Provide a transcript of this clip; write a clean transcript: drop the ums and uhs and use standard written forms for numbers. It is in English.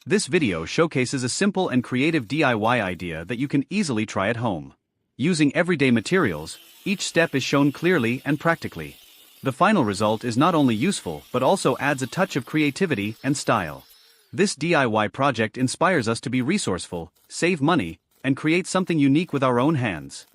This video showcases a simple and creative DIY idea that you can easily try at home. Using everyday materials, each step is shown clearly and practically. The final result is not only useful but also adds a touch of creativity and style. This DIY project inspires us to be resourceful, save money, and create something unique with our own hands.